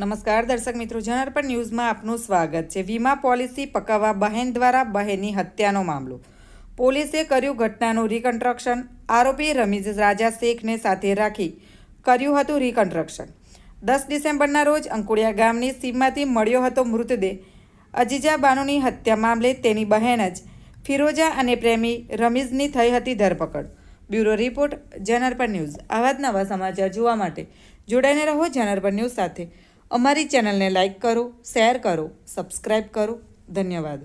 નમસ્કાર દર્શક મિત્રો, જનાર્પણ ન્યૂઝમાં આપનું સ્વાગત છે। વીમા પોલિસી પકાવવા બહેન દ્વારા બહેનની હત્યાનો મામલો। પોલીસે કર્યું ઘટનાનું રિકન્સ્ટ્રક્શન। આરોપી રમીઝ રાજા શેખને સાથે રાખી કર્યું હતું રિકન્સ્ટ્રક્શન। 10 ડિસેમ્બરના રોજ અંકુડિયા ગામની સીમમાંથી મળ્યો હતો મૃતદેહ। અજીજા બાનુની હત્યા મામલે તેની બહેન જ ફિરોઝા અને પ્રેમી રમીઝની થઈ હતી ધરપકડ। Bureau report, જનાર્પણ news. આવા જ નવા સમાચાર જોવા માટે જોડાઈને રહો જનાર્પણ ન્યૂઝ સાથે। અમારી ચેનલને લાઇક કરો, શેર કરો, સબસ્ક્રાઇબ કરો। ધન્યવાદ।